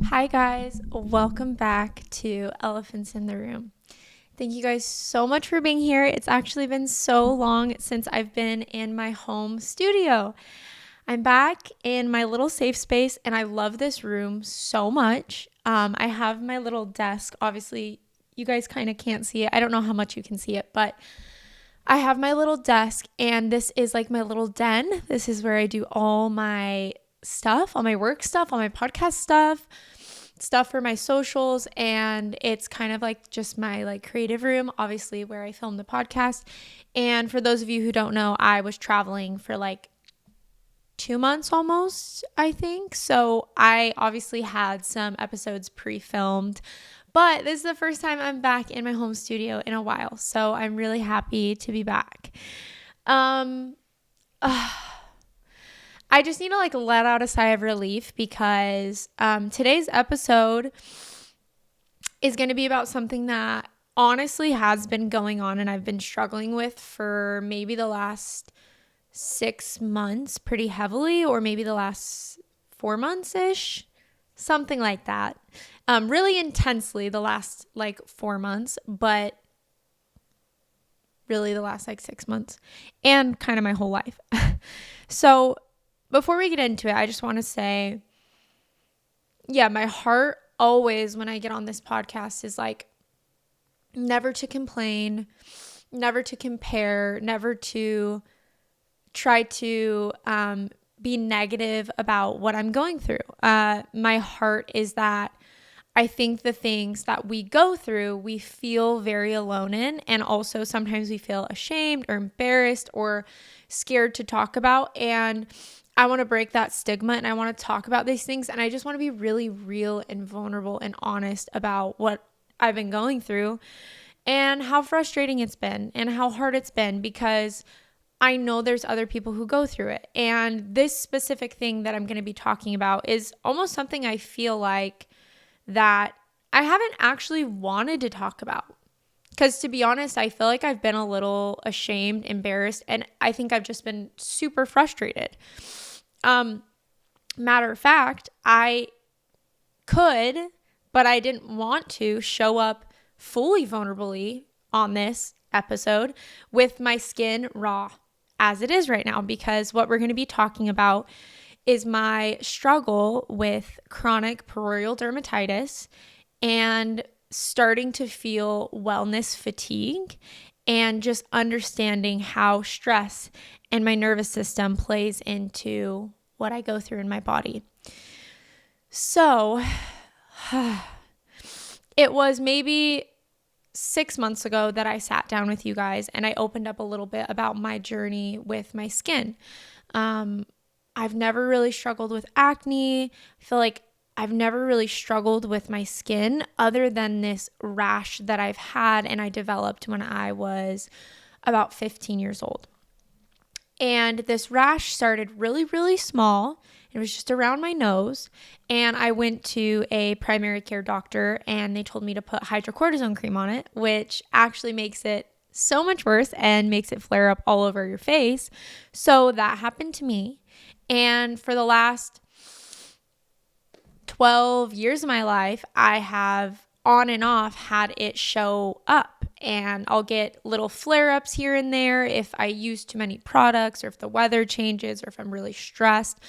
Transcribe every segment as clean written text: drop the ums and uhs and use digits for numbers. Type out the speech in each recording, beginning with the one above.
Hi guys, welcome back to Elephants in the Room. Thank you guys so much for being here. It's actually been so long since I've been in my home studio. I'm back in my little safe space and I love this room so much. I have my little desk. Obviously, you guys kind of can't see it. I don't know how much you can see it, but I have my little desk and this is like my little den. This is where I do all my stuff, all my work stuff, all my podcast stuff for my socials, and it's kind of like just my like creative room, obviously where I film the podcast. And for those of you who don't know, I was traveling for like 2 months almost, I think. So I obviously had some episodes pre-filmed, but this is the first time I'm back in my home studio in a while. So I'm really happy to be back. I just need to like let out a sigh of relief because today's episode is going to be about something that honestly has been going on and I've been struggling with for maybe the last 6 months pretty heavily, or maybe the last 4 months-ish, something like that. Really intensely the last like 4 months, but really the last like 6 months and kind of my whole life. So before we get into it, I just want to say, yeah, my heart always when I get on this podcast is like never to complain, never to compare, never to try to be negative about what I'm going through. My heart is that I think the things that we go through, we feel very alone in, and also sometimes we feel ashamed or embarrassed or scared to talk about. And I want to break that stigma and I want to talk about these things. And I just want to be really real and vulnerable and honest about what I've been going through and how frustrating it's been and how hard it's been, because I know there's other people who go through it. And this specific thing that I'm going to be talking about is almost something I feel like that I haven't actually wanted to talk about. Because to be honest, I feel like I've been a little ashamed, embarrassed, and I think I've just been super frustrated. Matter of fact, I could, but I didn't want to show up fully vulnerably on this episode with my skin raw as it is right now, because what we're going to be talking about is my struggle with chronic perioral dermatitis and starting to feel wellness fatigue and just understanding how stress and my nervous system plays into what I go through in my body. So it was maybe 6 months ago that I sat down with you guys and I opened up a little bit about my journey with my skin. I've never really struggled with acne. I feel like I've never really struggled with my skin other than this rash that I've had and I developed when I was about 15 years old. And this rash started really, really small. It was just around my nose. And I went to a primary care doctor and they told me to put hydrocortisone cream on it, which actually makes it so much worse and makes it flare up all over your face. So that happened to me. And for the last 12 years of my life, I have on and off had it show up, and I'll get little flare-ups here and there if I use too many products or if the weather changes or if I'm really stressed,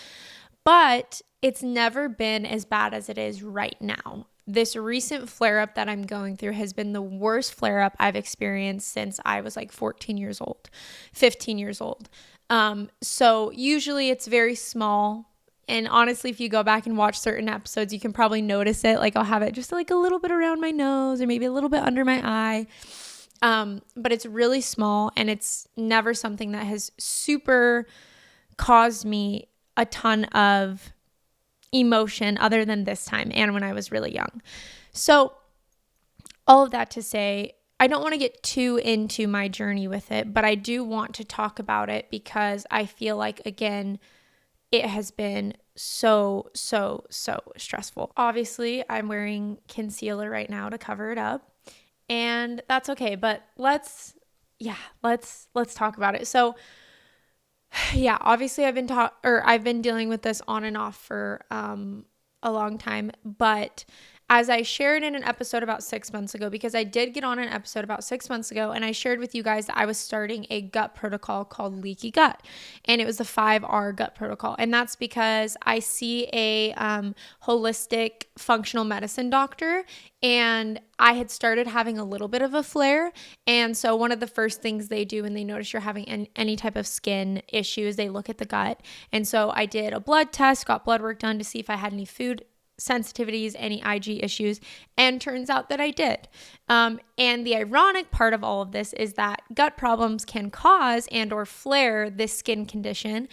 but it's never been as bad as it is right now. This recent flare-up that I'm going through has been the worst flare-up I've experienced since I was like 14 years old, 15 years old. So usually it's very small. And honestly, if you go back and watch certain episodes, you can probably notice it. Like I'll have it just like a little bit around my nose or maybe a little bit under my eye. But it's really small and it's never something that has super caused me a ton of emotion other than this time and when I was really young. So all of that to say, I don't want to get too into my journey with it, but I do want to talk about it because I feel like, again, it has been so stressful. Obviously, I'm wearing concealer right now to cover it up, and that's okay, but let's talk about it. So, yeah, obviously I've been dealing with this on and off for a long time, but as I shared in an episode about 6 months ago, because I did get on an episode about 6 months ago, and I shared with you guys that I was starting a gut protocol called Leaky Gut, and it was the 5R gut protocol. And that's because I see a holistic functional medicine doctor, and I had started having a little bit of a flare. And so one of the first things they do when they notice you're having any type of skin issues, they look at the gut. And so I did a blood test, got blood work done to see if I had any food sensitivities, any IG issues, and turns out that I did. And the ironic part of all of this is that gut problems can cause and or flare this skin condition,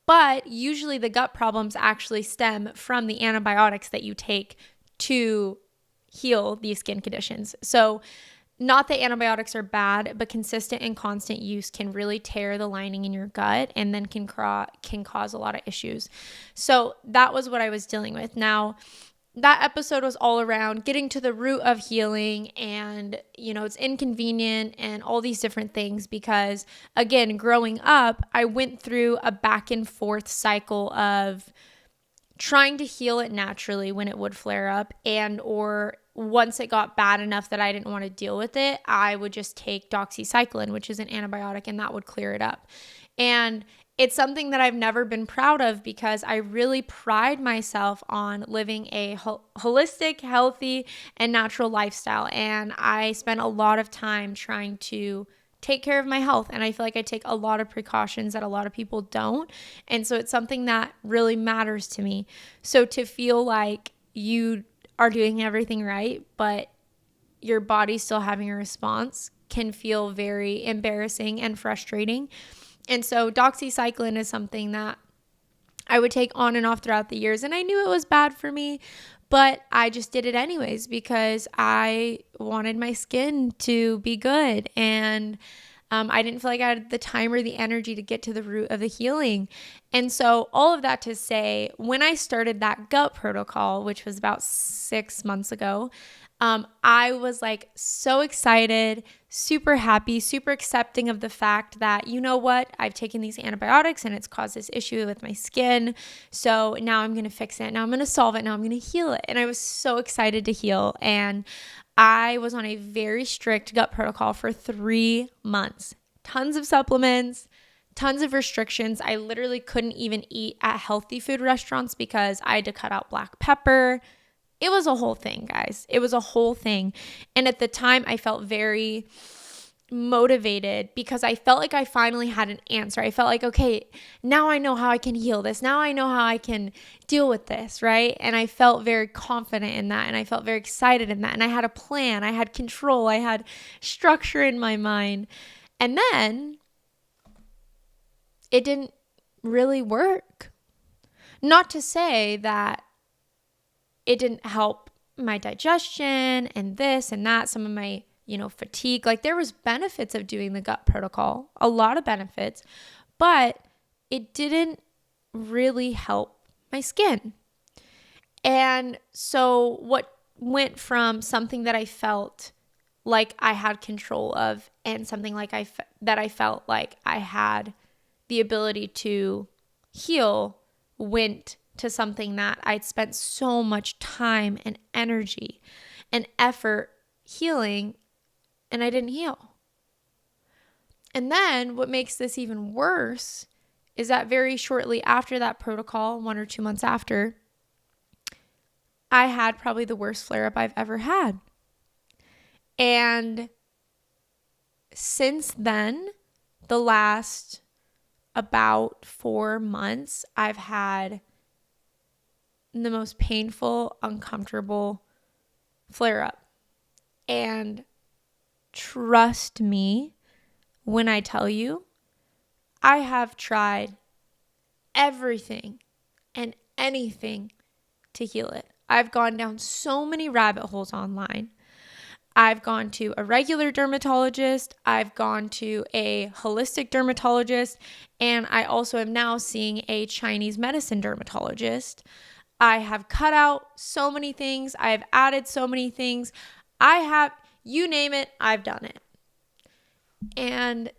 but usually the gut problems actually stem from the antibiotics that you take to heal these skin conditions. So not that antibiotics are bad, but consistent and constant use can really tear the lining in your gut and then can cause a lot of issues. So that was what I was dealing with. Now, that episode was all around getting to the root of healing, and, it's inconvenient and all these different things because, again, growing up, I went through a back and forth cycle of trying to heal it naturally when it would flare up, and or once it got bad enough that I didn't want to deal with it, I would just take doxycycline, which is an antibiotic, and that would clear it up. And it's something that I've never been proud of because I really pride myself on living a holistic, healthy, and natural lifestyle. And I spend a lot of time trying to take care of my health. And I feel like I take a lot of precautions that a lot of people don't. And so it's something that really matters to me. So to feel like you are doing everything right, but your body's still having a response can feel very embarrassing and frustrating. And so doxycycline is something that I would take on and off throughout the years. And I knew it was bad for me, but I just did it anyways because I wanted my skin to be good. And I didn't feel like I had the time or the energy to get to the root of the healing. And so all of that to say, when I started that gut protocol, which was about 6 months ago, I was like so excited, super happy, super accepting of the fact that, you know what, I've taken these antibiotics and it's caused this issue with my skin. So now I'm going to fix it. Now I'm going to solve it. Now I'm going to heal it. And I was so excited to heal. And I was on a very strict gut protocol for 3 months, tons of supplements, tons of restrictions. I literally couldn't even eat at healthy food restaurants because I had to cut out black pepper. It was a whole thing, guys. It was a whole thing. And at the time, I felt very motivated because I felt like I finally had an answer. I felt like, okay, now I know how I can heal this. Now I know how I can deal with this, right? And I felt very confident in that, and I felt very excited in that. And I had a plan. I had control. I had structure in my mind. And then it didn't really work. Not to say that it didn't help my digestion and this and that, some of my, fatigue. Like, there was benefits of doing the gut protocol, a lot of benefits, but it didn't really help my skin. And so what went from something that I felt like I had control of and something like that I felt like I had the ability to heal went to something that I'd spent so much time and energy and effort healing, and I didn't heal. And then what makes this even worse is that very shortly after that protocol, 1 or 2 months after, I had probably the worst flare-up I've ever had. And since then, the last about 4 months, I've had the most painful, uncomfortable flare-up. And trust me when I tell you, I have tried everything and anything to heal it. I've gone down so many rabbit holes online. I've gone to a regular dermatologist. I've gone to a holistic dermatologist. And I also am now seeing a Chinese medicine dermatologist. I have cut out so many things. I have added so many things. You name it, I've done it. And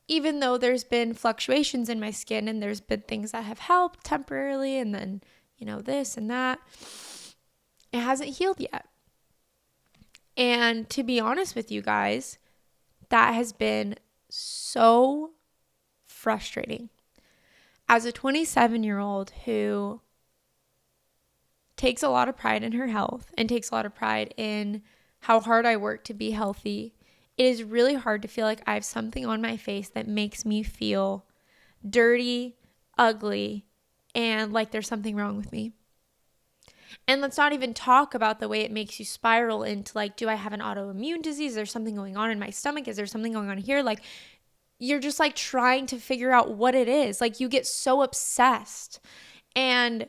even though there's been fluctuations in my skin and there's been things that have helped temporarily and then, this and that. It hasn't healed yet. And to be honest with you guys, that has been so frustrating. As a 27-year-old who takes a lot of pride in her health and takes a lot of pride in how hard I work to be healthy, it is really hard to feel like I have something on my face that makes me feel dirty, ugly, and like there's something wrong with me. And let's not even talk about the way it makes you spiral into like, do I have an autoimmune disease? Is there something going on in my stomach? Is there something going on here? Like, you're just like trying to figure out what it is. Like, you get so obsessed. And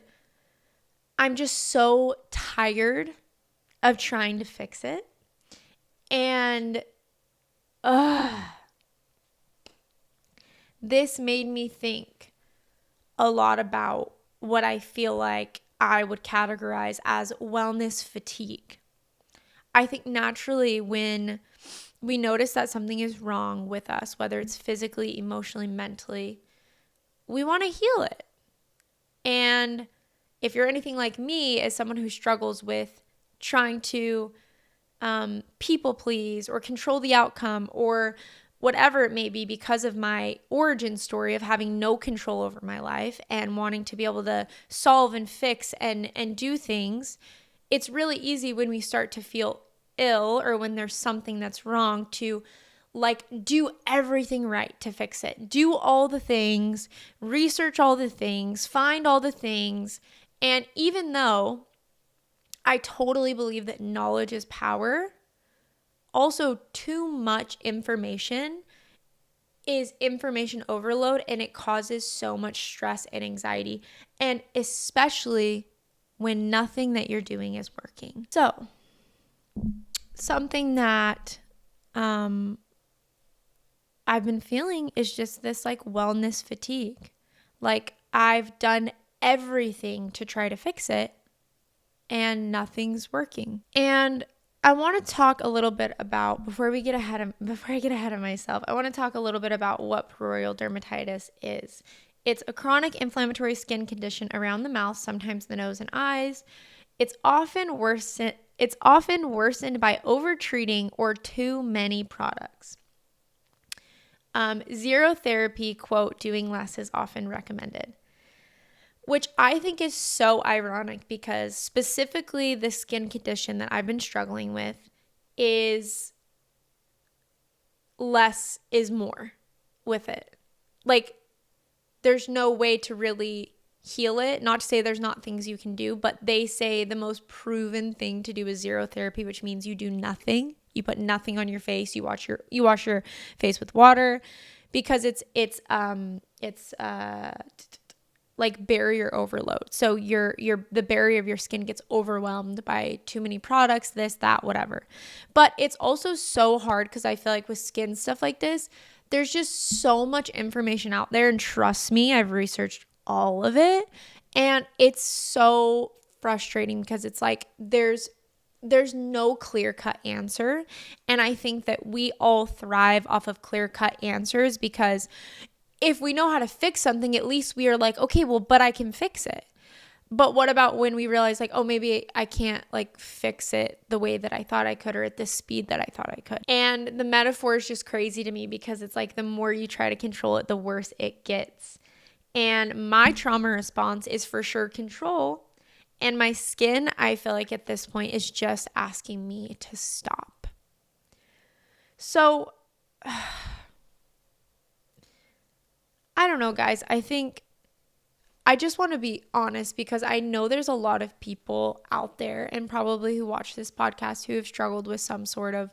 I'm just so tired of trying to fix it. And this made me think a lot about what I feel like I would categorize as wellness fatigue. I think naturally when we notice that something is wrong with us, whether it's physically, emotionally, mentally, we want to heal it. And if you're anything like me, as someone who struggles with trying to people please or control the outcome or whatever it may be, because of my origin story of having no control over my life and wanting to be able to solve and fix and do things, it's really easy when we start to feel ill or when there's something that's wrong to like do everything right to fix it. Do all the things, research all the things, find all the things. And even though I totally believe that knowledge is power, also too much information is information overload, and it causes so much stress and anxiety, and especially when nothing that you're doing is working. So something that I've been feeling is just this like wellness fatigue. Like, I've done everything to try to fix it and nothing's working. And I want to talk a little bit about, before I get ahead of myself, I want to talk a little bit about what prurial dermatitis is. It's a chronic inflammatory skin condition around the mouth, sometimes the nose and eyes. It's often worsened by over-treating or too many products. Zero therapy, quote, doing less is often recommended, which I think is so ironic because specifically the skin condition that I've been struggling with is less is more with it. Like, there's no way to really heal it. Not to say there's not things you can do, but they say the most proven thing to do is zero therapy, which means you do nothing. You put nothing on your face. You wash your face with water, because it's like barrier overload. So the barrier of your skin gets overwhelmed by too many products, this, that, whatever. But it's also so hard because I feel like with skin stuff like this, there's just so much information out there. And trust me, I've researched all of it. And it's so frustrating because it's like there's no clear-cut answer. And I think that we all thrive off of clear-cut answers because if we know how to fix something, at least we are like, okay, well, but I can fix it. But what about when we realize like, oh, maybe I can't like fix it the way that I thought I could or at the speed that I thought I could? And the metaphor is just crazy to me because it's like the more you try to control it, the worse it gets. And my trauma response is for sure control. And my skin, I feel like at this point, is just asking me to stop. So I don't know, guys. I think I just want to be honest because I know there's a lot of people out there and probably who watch this podcast who have struggled with some sort of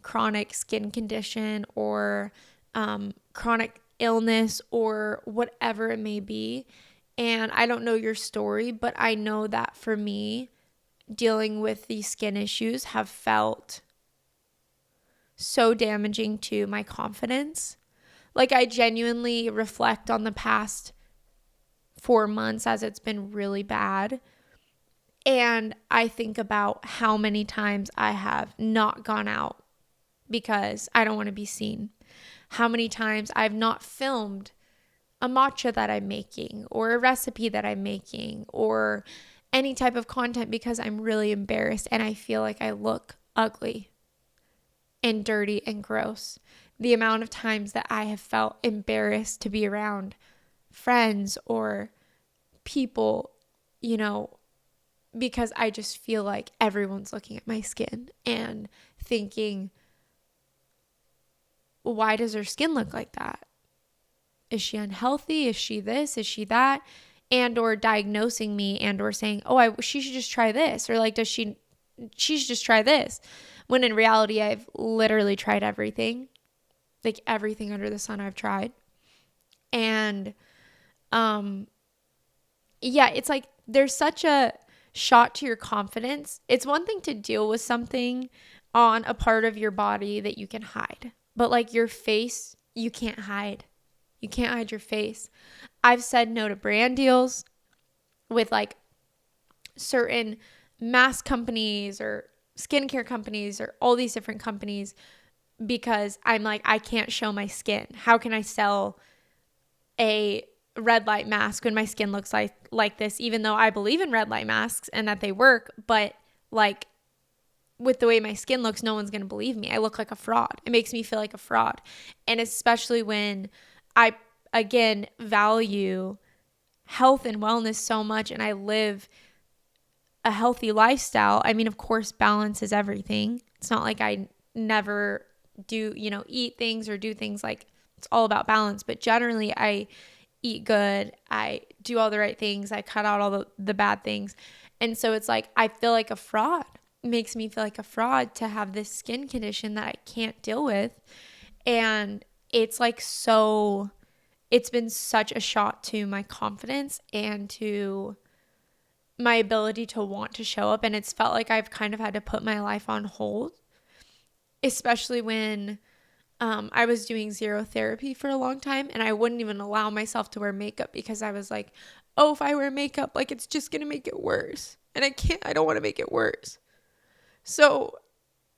chronic skin condition or chronic illness or whatever it may be. And I don't know your story, but I know that for me, dealing with these skin issues have felt so damaging to my confidence. Like, I genuinely reflect on the past 4 months as it's been really bad. And I think about how many times I have not gone out because I don't want to be seen. How many times I've not filmed a matcha that I'm making or a recipe that I'm making or any type of content because I'm really embarrassed and I feel like I look ugly and dirty and gross. The amount of times that I have felt embarrassed to be around friends or people, because I just feel like everyone's looking at my skin and thinking, why does her skin look like that? Is she unhealthy? Is she this? Is she that? And or diagnosing me and or saying, oh, she should just try this. Or like, she should just try this. When in reality, I've literally tried everything. Like everything under the sun I've tried. And it's like there's such a shot to your confidence. It's one thing to deal with something on a part of your body that you can hide. But like your face, you can't hide. You can't hide your face. I've said no to brand deals with like certain mask companies or skincare companies or all these different companies because I'm like, I can't show my skin. How can I sell a red light mask when my skin looks like this, even though I believe in red light masks and that they work, but like with the way my skin looks, no one's going to believe me. I look like a fraud. It makes me feel like a fraud. And especially when I, again, value health and wellness so much and I live a healthy lifestyle. I mean, of course, balance is everything. It's not like I never do, eat things or do things, like it's all about balance. But generally, I eat good. I do all the right things. I cut out all the bad things. And so it's like I feel like a fraud. It makes me feel like a fraud to have this skin condition that I can't deal with. And it's like it's been such a shot to my confidence and to my ability to want to show up. And it's felt like I've kind of had to put my life on hold, especially when I was doing zero therapy for a long time and I wouldn't even allow myself to wear makeup because I was like, oh, if I wear makeup, like it's just going to make it worse. And I don't want to make it worse. So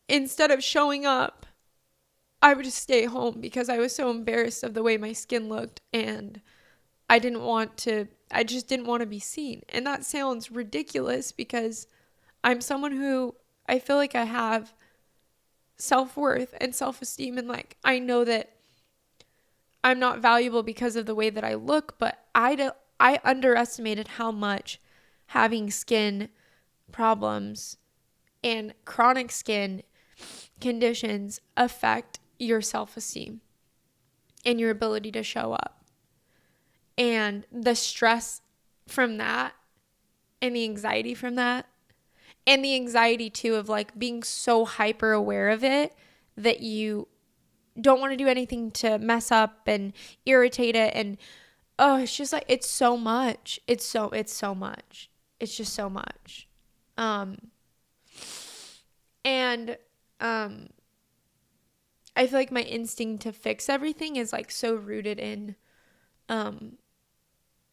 instead of showing up, I would just stay home because I was so embarrassed of the way my skin looked and I just didn't want to be seen. And that sounds ridiculous because I'm someone who I feel like I have self-worth and self-esteem and like I know that I'm not valuable because of the way that I look, but I underestimated how much having skin problems and chronic skin conditions affect your self-esteem and your ability to show up. And the stress from that and the anxiety from that and the anxiety too of like being so hyper aware of it that you don't want to do anything to mess up and irritate it. And it's just like, it's so much. It's so much. It's just so much. And I feel like my instinct to fix everything is like so rooted in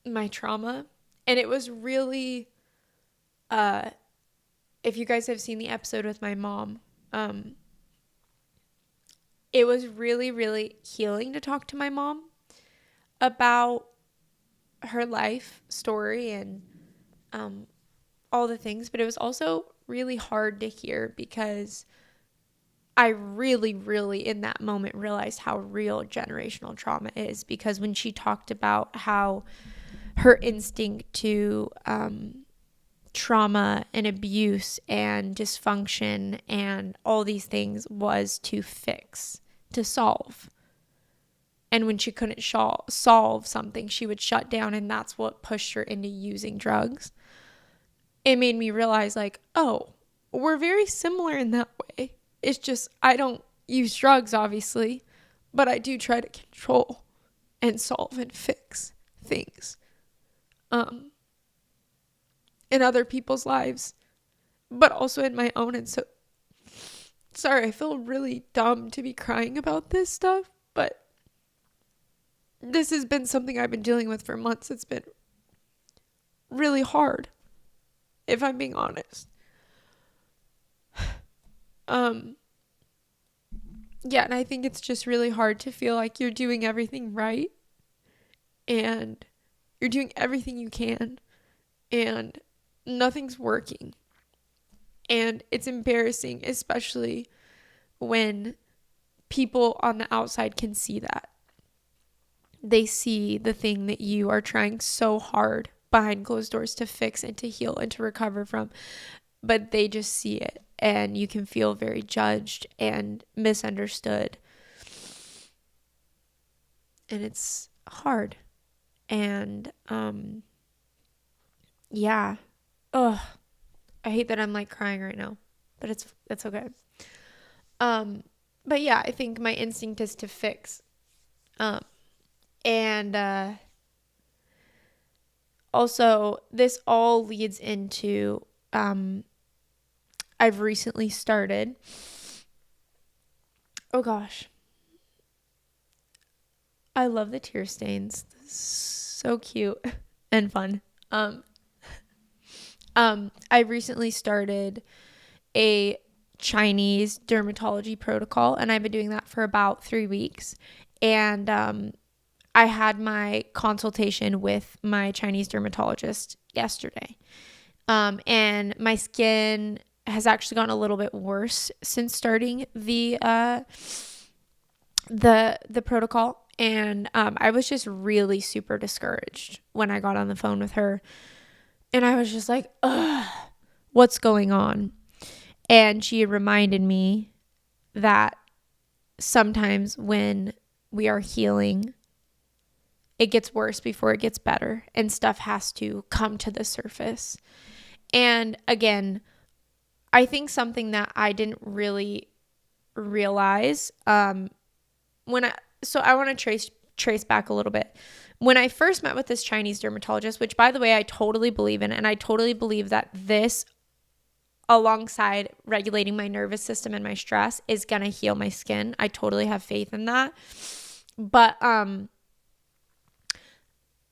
my trauma. And it was really, if you guys have seen the episode with my mom, it was really, really healing to talk to my mom about her life story and all the things. But it was also really hard to hear because I really, really in that moment realized how real generational trauma is. Because when she talked about how her instinct to trauma and abuse and dysfunction and all these things was to fix, to solve. And when she couldn't solve something, she would shut down, and that's what pushed her into using drugs. It made me realize like, oh, we're very similar in that way. It's just I don't use drugs, obviously, but I do try to control and solve and fix things in other people's lives, but also in my own. And so, sorry, I feel really dumb to be crying about this stuff, but this has been something I've been dealing with for months. It's been really hard, if I'm being honest. Yeah, and I think it's just really hard to feel like you're doing everything right and you're doing everything you can and nothing's working. And it's embarrassing, especially when people on the outside can see that. They see the thing that you are trying so hard behind closed doors to fix and to heal and to recover from, but they just see it, and you can feel very judged and misunderstood. And it's hard. And yeah. Ugh. I hate that I'm like crying right now, but it's okay. But yeah, I think my instinct is to fix. And also this all leads into I've recently started. Oh gosh. I love the tear stains. So cute and fun. I recently started a Chinese dermatology protocol, and I've been doing that for about 3 weeks. And I had my consultation with my Chinese dermatologist yesterday. And my skin has actually gotten a little bit worse since starting the protocol. And I was just really super discouraged when I got on the phone with her. And I was just like, ugh, what's going on? And she reminded me that sometimes when we are healing, it gets worse before it gets better, and stuff has to come to the surface. And again, I think something that I didn't really realize I want to trace back a little bit. When I first met with this Chinese dermatologist, which by the way, I totally believe in, and I totally believe that this, alongside regulating my nervous system and my stress, is going to heal my skin. I totally have faith in that. But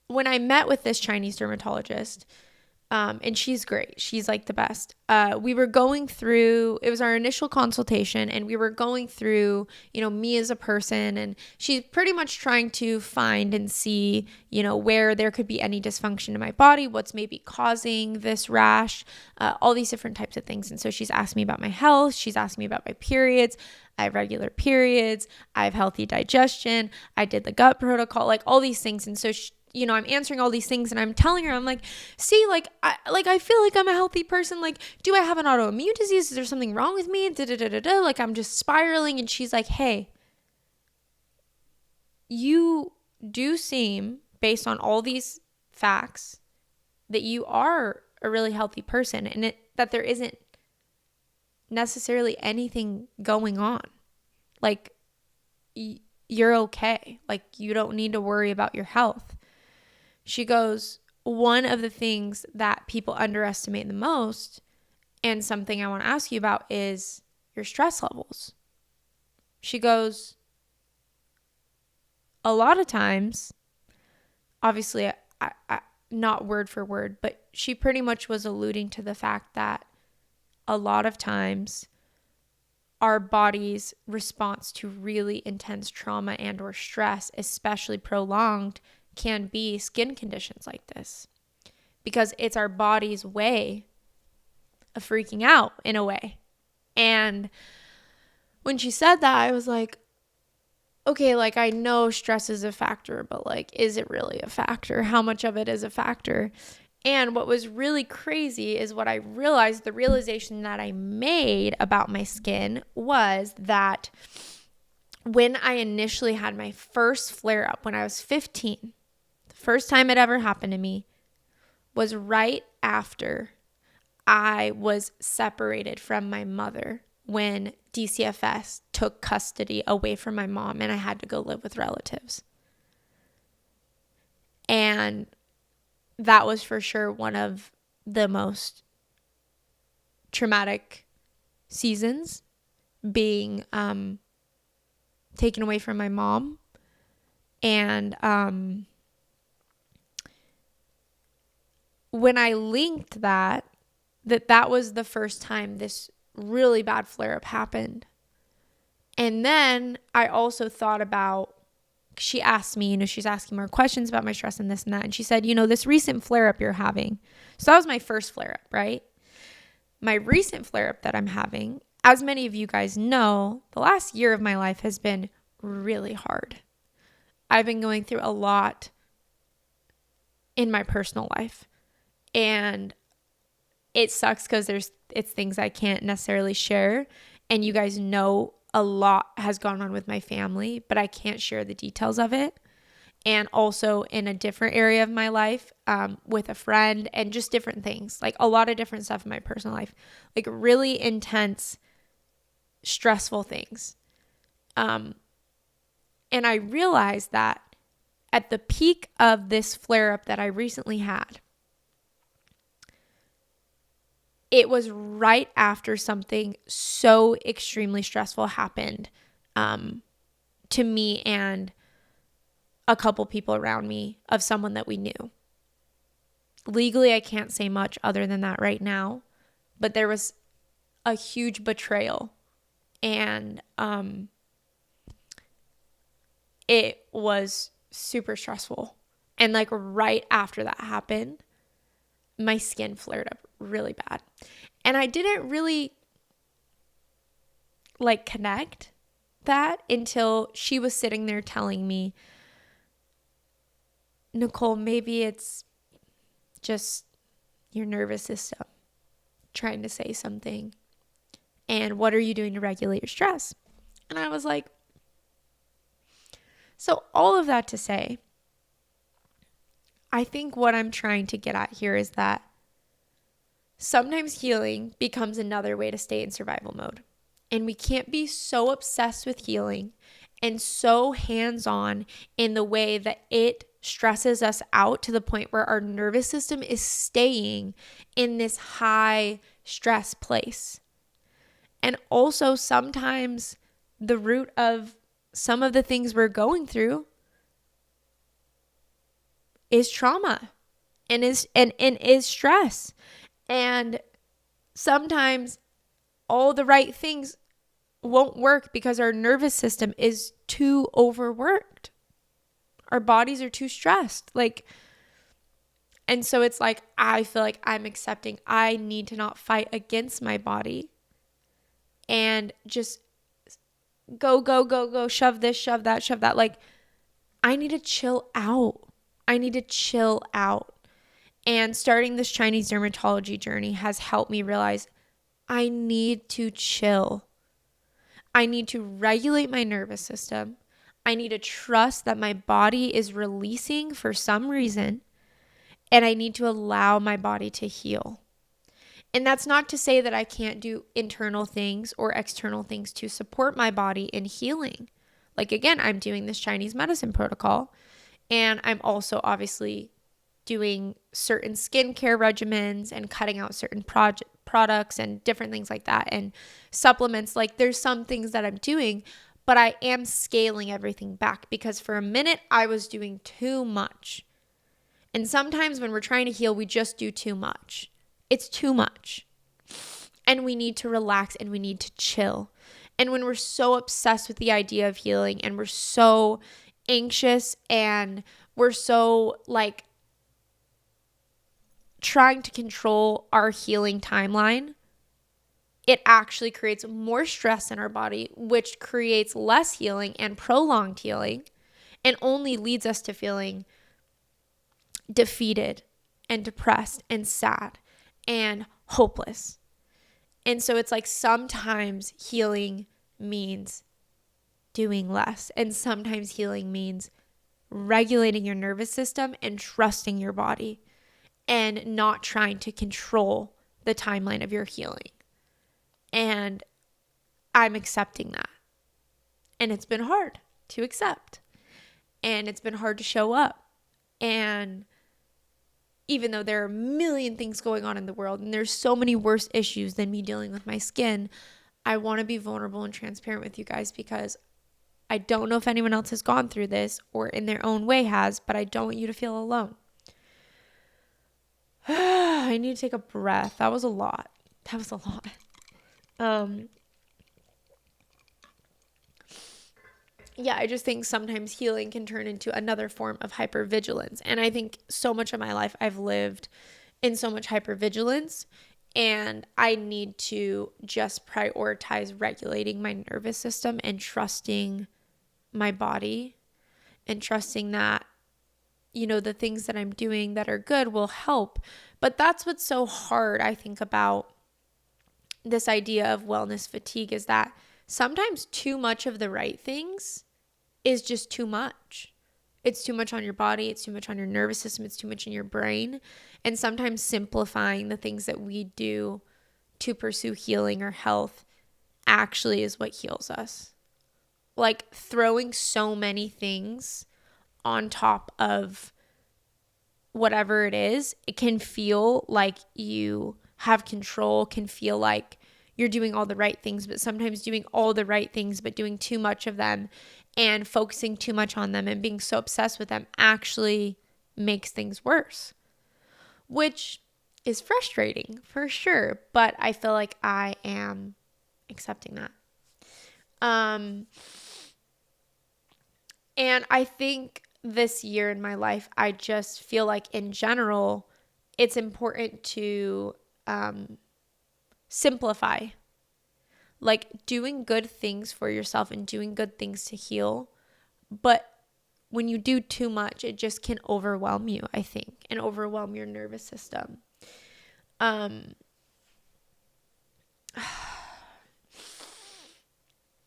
when I met with this Chinese dermatologist, and she's great. She's like the best. We were going through, it was our initial consultation, and we were going through, me as a person, and she's pretty much trying to find and see, where there could be any dysfunction in my body, what's maybe causing this rash, all these different types of things. And so she's asked me about my health. She's asked me about my periods. I have regular periods. I have healthy digestion. I did the gut protocol, like all these things. And so I'm answering all these things, and I'm telling her, I'm like, see, I feel like I'm a healthy person. Like, do I have an autoimmune disease? Is there something wrong with me? Like, I'm just spiraling. And she's like, hey, you do seem, based on all these facts, that you are a really healthy person, and that there isn't necessarily anything going on. Like, you're okay. Like, you don't need to worry about your health. She goes, one of the things that people underestimate the most, and something I want to ask you about, is your stress levels. She goes, a lot of times, obviously, I not word for word, but she pretty much was alluding to the fact that a lot of times our body's response to really intense trauma and or stress, especially prolonged, can be skin conditions like this, because it's our body's way of freaking out in a way. And when she said that, I was like, okay, like, I know stress is a factor, but like, is it really a factor? How much of it is a factor? And what was really crazy is what I realized, the realization that I made about my skin was that when I initially had my first flare up when I was 15, first time it ever happened to me was right after I was separated from my mother when DCFS took custody away from my mom, and I had to go live with relatives. And that was for sure one of the most traumatic seasons, being taken away from my mom. And when I linked that was the first time this really bad flare-up happened. And then I also thought about she asked me, she's asking more questions about my stress and this and that. And she said, this recent flare up you're having. So that was my first flare up, right? My recent flare up that I'm having, as many of you guys know, the last year of my life has been really hard. I've been going through a lot in my personal life. And it sucks because it's things I can't necessarily share. And you guys know a lot has gone on with my family, but I can't share the details of it. And also in a different area of my life, with a friend, and just different things, like a lot of different stuff in my personal life, like really intense, stressful things. And I realized that at the peak of this flare up that I recently had, it was right after something so extremely stressful happened to me and a couple people around me, of someone that we knew. Legally, I can't say much other than that right now, but there was a huge betrayal, and it was super stressful. And like right after that happened, my skin flared up really bad. And I didn't really like connect that until she was sitting there telling me, Nicole, maybe it's just your nervous system trying to say something. And what are you doing to regulate your stress? And I was like, so all of that to say, I think what I'm trying to get at here is that sometimes healing becomes another way to stay in survival mode. And we can't be so obsessed with healing and so hands-on in the way that it stresses us out to the point where our nervous system is staying in this high stress place. And also sometimes the root of some of the things we're going through is trauma and is stress. And sometimes all the right things won't work because our nervous system is too overworked. Our bodies are too stressed. And so it's like, I feel like I'm accepting I need to not fight against my body and just go, shove this, shove that. Like, I need to chill out. And starting this Chinese dermatology journey has helped me realize I need to chill. I need to regulate my nervous system. I need to trust that my body is releasing for some reason, and I need to allow my body to heal. And that's not to say that I can't do internal things or external things to support my body in healing. Like, again, I'm doing this Chinese medicine protocol, and I'm also obviously doing certain skincare regimens and cutting out certain products and different things like that, and supplements. Like, there's some things that I'm doing, but I am scaling everything back because for a minute I was doing too much. And sometimes when we're trying to heal, we just do too much. It's too much. And we need to relax and we need to chill. And when we're so obsessed with the idea of healing and we're so anxious and we're so like trying to control our healing timeline, it actually creates more stress in our body, which creates less healing and prolonged healing, and only leads us to feeling defeated and depressed and sad and hopeless. And so it's like sometimes healing means doing less, and sometimes healing means regulating your nervous system and trusting your body and not trying to control the timeline of your healing. And I'm accepting that. And it's been hard to accept. And it's been hard to show up. And even though there are a million things going on in the world and there's so many worse issues than me dealing with my skin, I want to be vulnerable and transparent with you guys because I don't know if anyone else has gone through this or in their own way has, but I don't want you to feel alone. I need to take a breath. That was a lot. yeah, I just think sometimes healing can turn into another form of hypervigilance. And I think so much of my life I've lived in so much hypervigilance, and I need to just prioritize regulating my nervous system and trusting my body and trusting that, you know, the things that I'm doing that are good will help. But that's what's so hard, I think, about this idea of wellness fatigue, is that sometimes too much of the right things is just too much. It's too much on your body. It's too much on your nervous system. It's too much in your brain. And sometimes simplifying the things that we do to pursue healing or health actually is what heals us. Like throwing so many things on top of whatever it is, it can feel like you have control, can feel like you're doing all the right things, but sometimes doing all the right things, but doing too much of them and focusing too much on them and being so obsessed with them actually makes things worse, which is frustrating for sure. But I feel like I am accepting that. And I think this year in my life, I just feel like in general, it's important to simplify. Like doing good things for yourself and doing good things to heal. But when you do too much, it just can overwhelm you, I think, and overwhelm your nervous system. And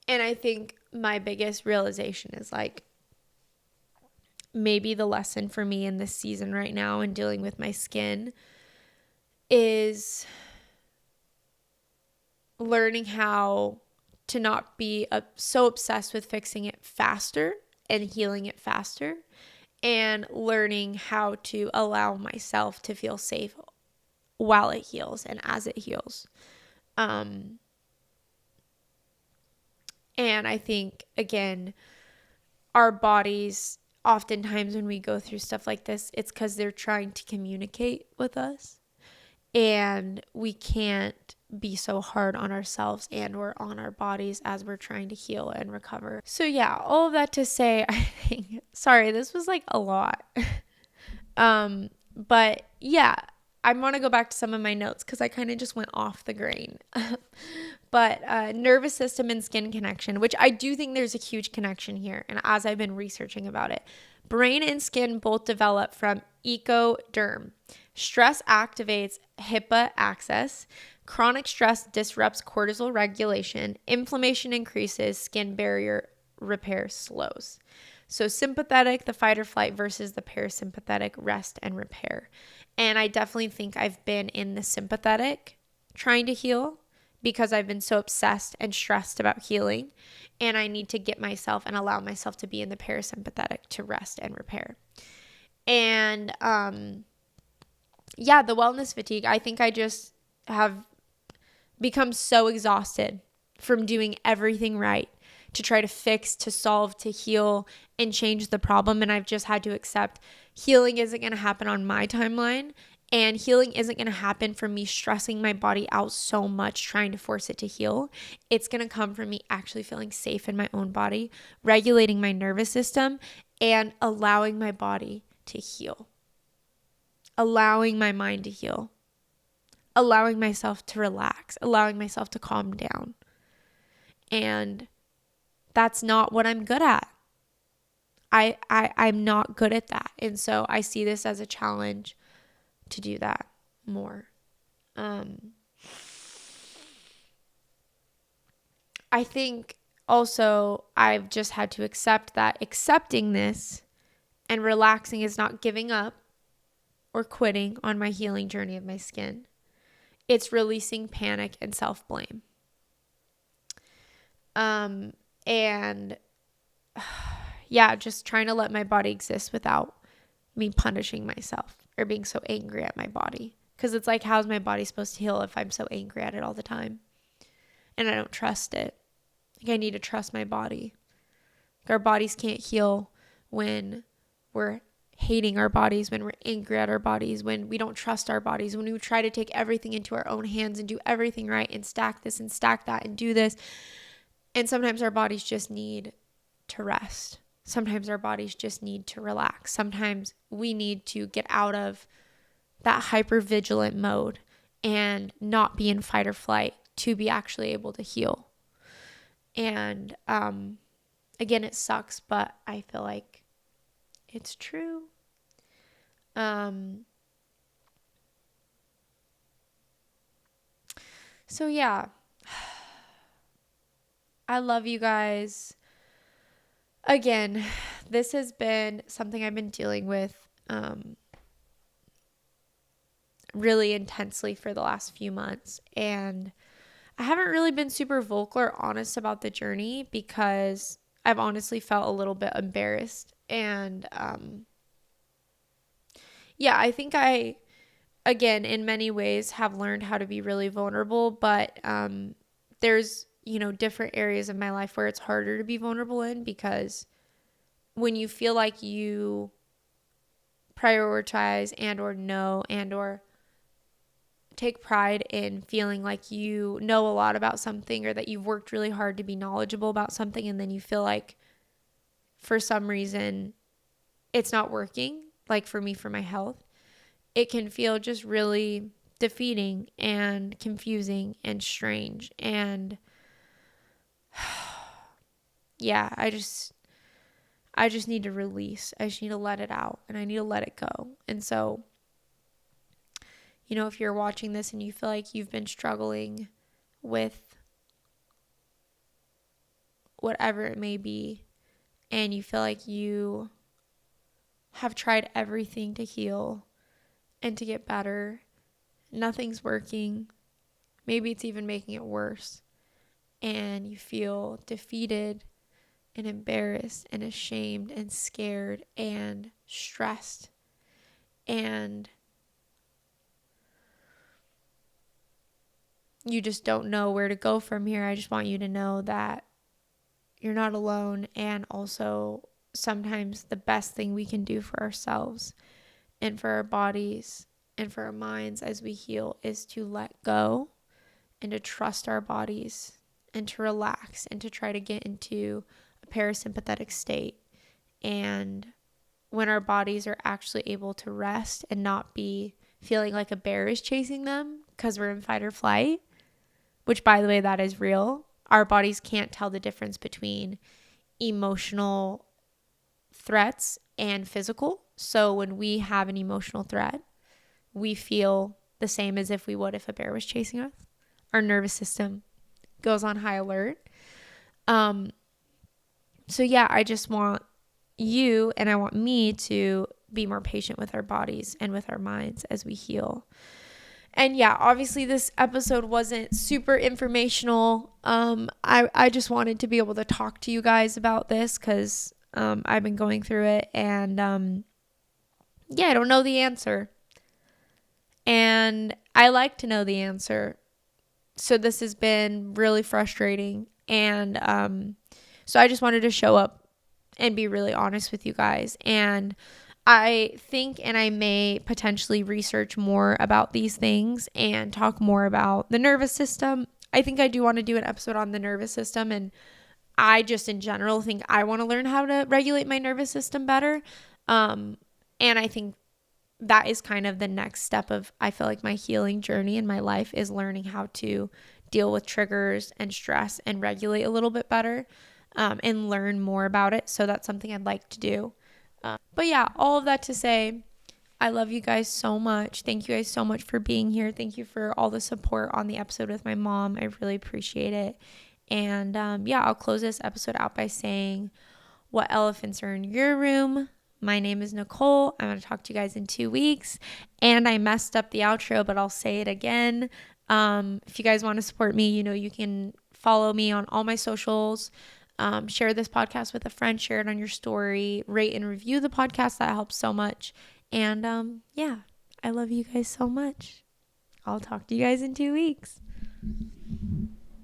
I think my biggest realization is like, maybe the lesson for me in this season right now and dealing with my skin is learning how to not be so obsessed with fixing it faster and healing it faster, and learning how to allow myself to feel safe while it heals and as it heals. And I think, again, our bodies, oftentimes when we go through stuff like this, it's because they're trying to communicate with us, and we can't be so hard on ourselves and or on our bodies as we're trying to heal and recover. So yeah, all of that to say, I think, sorry, this was like a lot. But yeah, I want to go back to some of my notes because I kind of just went off the grain. But nervous system and skin connection, which I do think there's a huge connection here. And as I've been researching about it, brain and skin both develop from ectoderm. Stress activates HIPAA axis. Chronic stress disrupts cortisol regulation. Inflammation increases. Skin barrier repair slows. So sympathetic, the fight or flight, versus the parasympathetic, rest and repair. And I definitely think I've been in the sympathetic trying to heal because I've been so obsessed and stressed about healing. And I need to get myself and allow myself to be in the parasympathetic to rest and repair. And yeah, the wellness fatigue, I think I just have become so exhausted from doing everything right to try to fix, to solve, to heal, and change the problem. And I've just had to accept healing isn't going to happen on my timeline. And healing isn't going to happen from me stressing my body out so much trying to force it to heal. It's going to come from me actually feeling safe in my own body, regulating my nervous system, and allowing my body to heal. Allowing my mind to heal. Allowing myself to relax. Allowing myself to calm down. And that's not what I'm good at. I'm not good at that. And so I see this as a challenge to do that more. I think also I've just had to accept that accepting this and relaxing is not giving up or quitting on my healing journey of my skin. It's releasing panic and self-blame. And yeah, just trying to let my body exist without me punishing myself or being so angry at my body. Because it's like, how's my body supposed to heal if I'm so angry at it all the time? And I don't trust it. Like, I need to trust my body. Like, our bodies can't heal when we're hating our bodies, when we're angry at our bodies, when we don't trust our bodies, when we try to take everything into our own hands and do everything right and stack this and stack that and do this. And sometimes our bodies just need to rest. Sometimes our bodies just need to relax. Sometimes we need to get out of that hypervigilant mode and not be in fight or flight to be actually able to heal. And again, it sucks, but I feel like it's true. So yeah, I love you guys. Again, this has been something I've been dealing with really intensely for the last few months. And I haven't really been super vocal or honest about the journey because I've honestly felt a little bit embarrassed. And yeah, I think I, again, in many ways have learned how to be really vulnerable, but there's, different areas of my life where it's harder to be vulnerable in, because when you feel like you prioritize and or know and or take pride in feeling like you know a lot about something, or that you've worked really hard to be knowledgeable about something, and then you feel like for some reason it's not working, like for me, for my health, it can feel just really defeating and confusing and strange. And yeah, I just need to release. I just need to let it out, and I need to let it go. And so, if you're watching this and you feel like you've been struggling with whatever it may be, and you feel like you have tried everything to heal and to get better, nothing's working, maybe it's even making it worse, and you feel defeated and embarrassed and ashamed and scared and stressed, and you just don't know where to go from here, I just want you to know that you're not alone. And also, sometimes the best thing we can do for ourselves and for our bodies and for our minds as we heal is to let go and to trust our bodies and to relax and to try to get into a parasympathetic state. And when our bodies are actually able to rest and not be feeling like a bear is chasing them because we're in fight or flight, which, by the way, that is real. Our bodies can't tell the difference between emotional threats and physical. So when we have an emotional threat, we feel the same as if we would if a bear was chasing us. Our nervous system goes on high alert. So yeah, I just want you and I want me to be more patient with our bodies and with our minds as we heal. And yeah, obviously this episode wasn't super informational. I just wanted to be able to talk to you guys about this because I've been going through it, and yeah, I don't know the answer. And I like to know the answer. So this has been really frustrating. And so I just wanted to show up and be really honest with you guys. And I think, and I may potentially research more about these things and talk more about the nervous system. I think I do want to do an episode on the nervous system, and I just in general think I want to learn how to regulate my nervous system better. And I think that is kind of the next step of, I feel like, my healing journey in my life is learning how to deal with triggers and stress and regulate a little bit better, and learn more about it. So that's something I'd like to do. But yeah, all of that to say, I love you guys so much. Thank you guys so much for being here. Thank you for all the support on the episode with my mom. I really appreciate it. And yeah, I'll close this episode out by saying, what elephants are in your room? My name is Nicole. I'm going to talk to you guys in 2 weeks. And I messed up the outro, but I'll say it again. If you guys want to support me, you can follow me on all my socials. Share this podcast with a friend, share it on your story, rate and review the podcast. That helps so much. And yeah, I love you guys so much. I'll talk to you guys in 2 weeks.